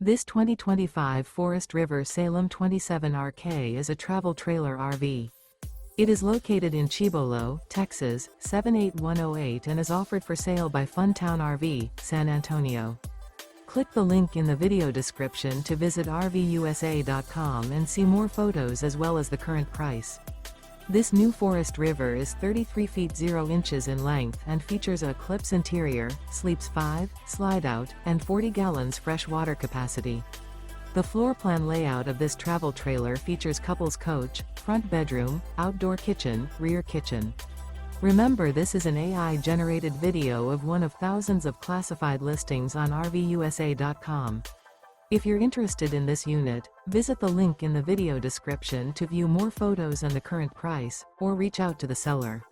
This 2025 Forest River Salem 27RK is a travel trailer RV. It is located in Cibolo, Texas, 78108 and is offered for sale by Funtown RV, San Antonio. Click the link in the video description to visit RVUSA.com and see more photos as well as the current price. This new Forest River is 33 feet 0 inches in length and features a ECLIPSE interior, sleeps 5, Slideout, and 40 gallons fresh water capacity. The floor plan layout of this travel trailer features couples coach, front bedroom, outdoor kitchen, rear kitchen. Remember, this is an AI-generated video of one of thousands of classified listings on RVUSA.com. If you're interested in this unit, visit the link in the video description to view more photos and the current price, or reach out to the seller.